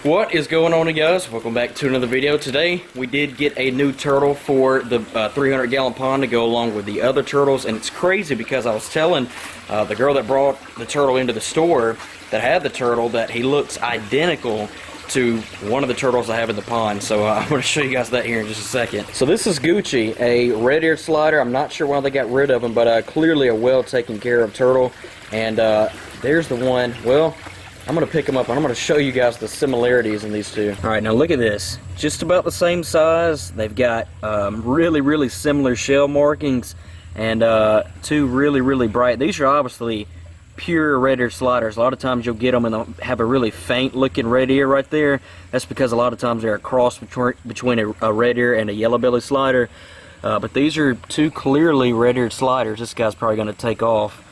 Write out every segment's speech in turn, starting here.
What is going on, guys? Welcome back to another video. Today we did get a new turtle for the 300-gallon pond to go along with the other turtles, and it's crazy because I was telling the girl that brought the turtle into the store that had the turtle that he looks identical to one of the turtles I have in the pond. So I'm going to show you guys that here in just a second. So this is Gucci, a red-eared slider. I'm not sure why they got rid of him, but clearly a well taken care of turtle. And there's the one. Well, I'm going to pick them up and I'm going to show you guys the similarities in these two. Alright, now look at this. Just about the same size. They've got really similar shell markings and two really bright. These are obviously pure red ear sliders. A lot of times you'll get them and they'll have a really faint looking red ear right there. That's because a lot of times they're a cross between a red ear and a yellow belly slider. But these are two clearly red eared sliders. This guy's probably going to take off.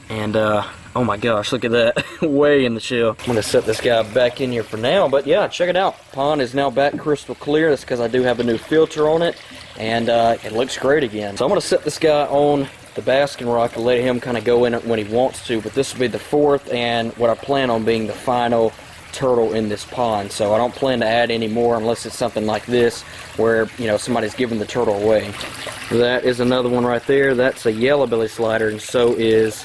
And oh my gosh, look at that. Way in the shell. I'm going to set this guy back in here for now, but yeah, check it out. Pond is now back crystal clear. That's because I do have a new filter on it, and it looks great again. So I'm going to set this guy on the basking rock and let him kind of go in it when he wants to, but this will be the fourth and what I plan on being the final turtle in this pond. So I don't plan to add any more unless it's something like this where, you know, somebody's giving the turtle away. That is another one right there. That's a yellow belly slider, and so is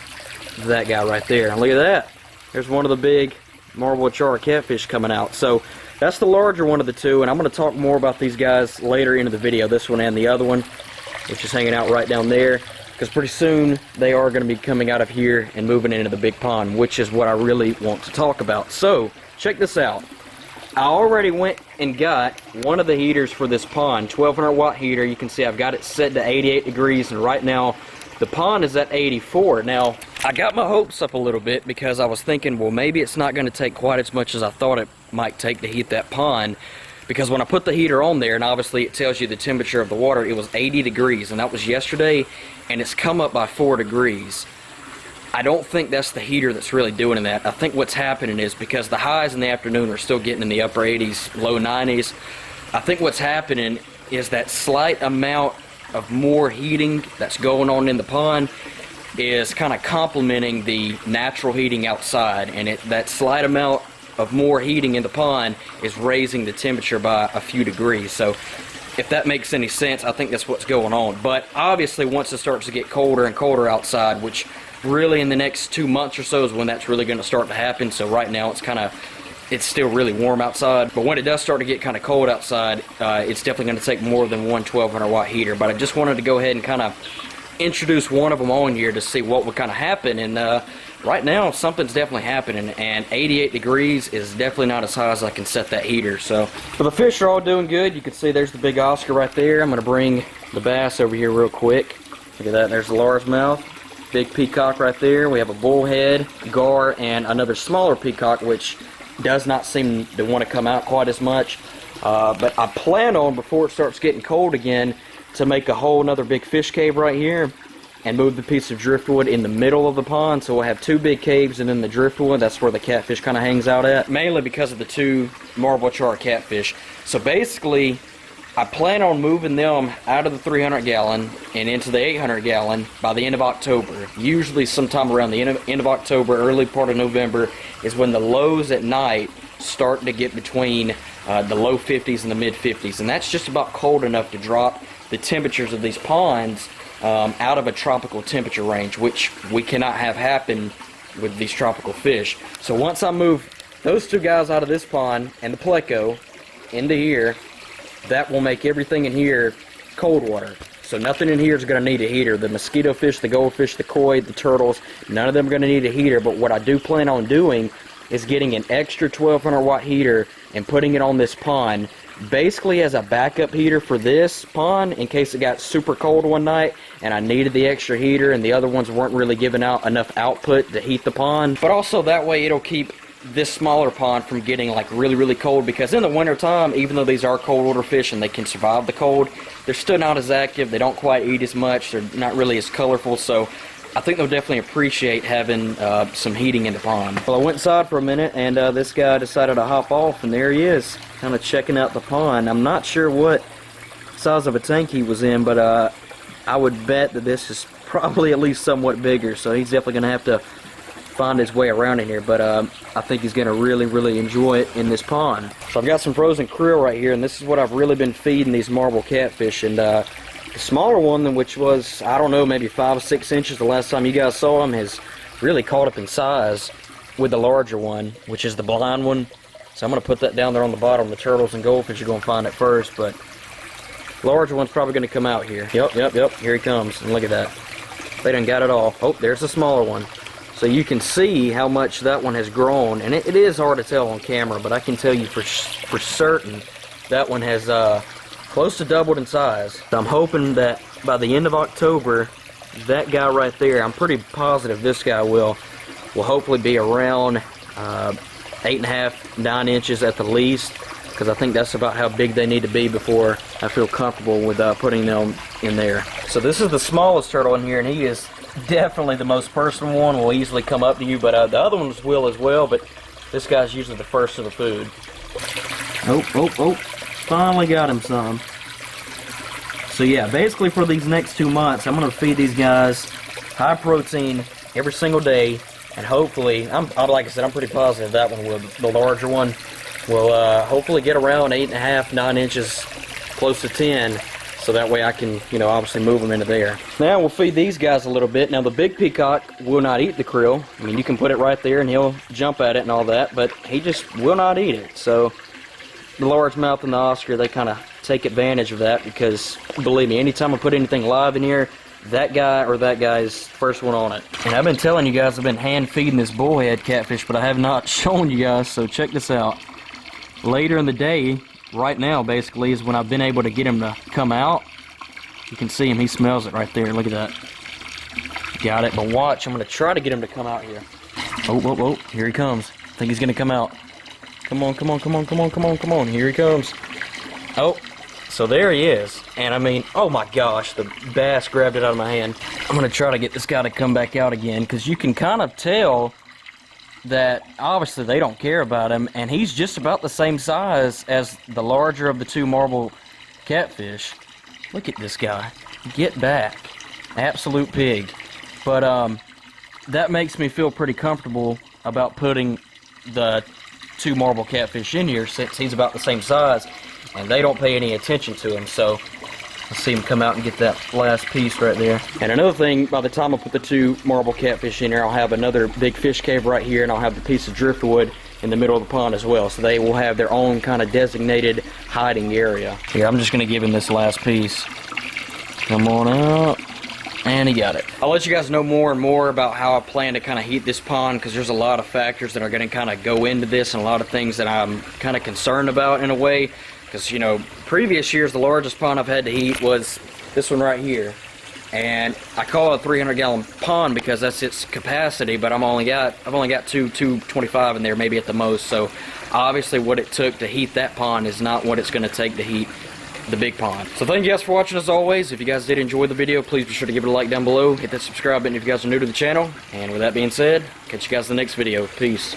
that guy right there. And look at that. There's one of the big marble char catfish coming out. So that's the larger one of the two, and I'm going to talk more about these guys later into the video, this one and the other one, which is hanging out right down there, because pretty soon they are going to be coming out of here and moving into the big pond, which is what I really want to talk about. So check this out. I already went and got one of the heaters for this pond, 1200 watt heater. You can see I've got it set to 88 degrees, and right now the pond is at 84. Now, I got my hopes up a little bit because I was thinking, well, maybe it's not going to take quite as much as I thought it might take to heat that pond, because when I put the heater on there, and obviously it tells you the temperature of the water, it was 80 degrees, and that was yesterday, and it's come up by 4 degrees. I don't think that's the heater that's really doing that. I think what's happening is because the highs in the afternoon are still getting in the upper 80s, low 90s, I think what's happening is that slight amount of more heating that's going on in the pond is kind of complementing the natural heating outside, and that slight amount of more heating in the pond is raising the temperature by a few degrees. So if that makes any sense, I think that's what's going on. But obviously once it starts to get colder and colder outside, which really in the next 2 months or so is when that's really going to start to happen. So right now it's still really warm outside, but when it does start to get kind of cold outside, it's definitely going to take more than one 1200 watt heater. But I just wanted to go ahead and kind of introduce one of them on here to see what would kind of happen, and right now something's definitely happening, and 88 degrees is definitely not as high as I can set that heater. So the fish are all doing good. You can see there's the big Oscar right there. I'm going to bring the bass over here real quick. Look at that. There's the largemouth, big peacock right there. We have a bullhead, gar, and another smaller peacock, which does not seem to want to come out quite as much, but I plan on, before it starts getting cold again, to make a whole another big fish cave right here and move the piece of driftwood in the middle of the pond. So we'll have two big caves, and then the driftwood, that's where the catfish kind of hangs out at, mainly because of the two marble char catfish. So basically I plan on moving them out of the 300 gallon and into the 800 gallon by the end of October. Usually sometime around the end of October, early part of November is when the lows at night start to get between the low 50s and the mid 50s, and that's just about cold enough to drop the temperatures of these ponds out of a tropical temperature range, which we cannot have happen with these tropical fish. So once I move those two guys out of this pond and the pleco into here, that will make everything in here cold water. So nothing in here is going to need a heater. The mosquito fish, the goldfish, the koi, the turtles, none of them are going to need a heater. But what I do plan on doing is getting an extra 1200 watt heater and putting it on this pond, basically as a backup heater for this pond in case it got super cold one night and I needed the extra heater and the other ones weren't really giving out enough output to heat the pond. But also that way it'll keep this smaller pond from getting like really cold, because in the winter time, even though these are cold water fish and they can survive the cold, they're still not as active, they don't quite eat as much, they're not really as colorful. So I think they'll definitely appreciate having some heating in the pond. Well, I went inside for a minute and this guy decided to hop off, and there he is, kind of checking out the pond. I'm not sure what size of a tank he was in, but I would bet that this is probably at least somewhat bigger, so he's definitely going to have to find his way around in here, but I think he's going to really enjoy it in this pond. So I've got some frozen krill right here, and this is what I've really been feeding these marble catfish. And the smaller one, which was, I don't know, maybe 5 or 6 inches the last time you guys saw him, has really caught up in size with the larger one, which is the blind one. So I'm going to put that down there on the bottom. The turtles and goldfish are going to find it first, but larger one's probably going to come out here. Yep, here he comes, and look at that. They done got it all. Oh, there's the smaller one. So you can see how much that one has grown, and it is hard to tell on camera, but I can tell you for certain that one has close to doubled in size. So I'm hoping that by the end of October, that guy right there, I'm pretty positive this guy will hopefully be around 8.5, 9 inches at the least, because I think that's about how big they need to be before I feel comfortable with putting them in there. So this is the smallest turtle in here, and he is definitely the most personal one. Will easily come up to you, but the other ones will as well, but this guy's usually the first to the food. Oh, finally got him some. So yeah, basically for these next 2 months, I'm going to feed these guys high protein every single day, and hopefully, like I said, I'm pretty positive that one will, the larger one, will hopefully get around 8.5, 9 inches, close to 10, so that way I can, obviously move them into there. Now we'll feed these guys a little bit. Now the big peacock will not eat the krill. I mean, you can put it right there and he'll jump at it and all that, but he just will not eat it. So the largemouth and the Oscar, they kind of take advantage of that, because believe me, anytime I put anything live in here, that guy or that guy is the first one on it. And I've been telling you guys I've been hand feeding this bullhead catfish, but I have not shown you guys, so check this out. Later in the day, right now basically, is when I've been able to get him to come out. You can see him, he smells it right there, look at that. Got it, but watch, I'm going to try to get him to come out here. Oh, here he comes. I think he's going to come out. Come on, here he comes. Oh, so there he is. And I mean, oh my gosh, the bass grabbed it out of my hand. I'm going to try to get this guy to come back out again, because you can kind of tell that obviously they don't care about him, and he's just about the same size as the larger of the 2 marble catfish. Look at this guy. Get back. Absolute pig. But that makes me feel pretty comfortable about putting the 2 marble catfish in here, since he's about the same size and they don't pay any attention to him. So let's see him come out and get that last piece right there. And another thing, by the time I put the 2 marble catfish in here, I'll have another big fish cave right here, and I'll have the piece of driftwood in the middle of the pond as well. So they will have their own kind of designated hiding area. Here, I'm just going to give him this last piece. Come on out. And he got it. I'll let you guys know more and more about how I plan to kind of heat this pond, because there's a lot of factors that are going to kind of go into this, and a lot of things that I'm kind of concerned about in a way. Because, previous years, the largest pond I've had to heat was this one right here. And I call it a 300-gallon pond because that's its capacity, but I've only got 225 in there, maybe at the most. So obviously what it took to heat that pond is not what it's going to take to heat the big pond. So thank you guys for watching as always. If you guys did enjoy the video, please be sure to give it a like down below. Hit that subscribe button if you guys are new to the channel. And with that being said, catch you guys in the next video. Peace.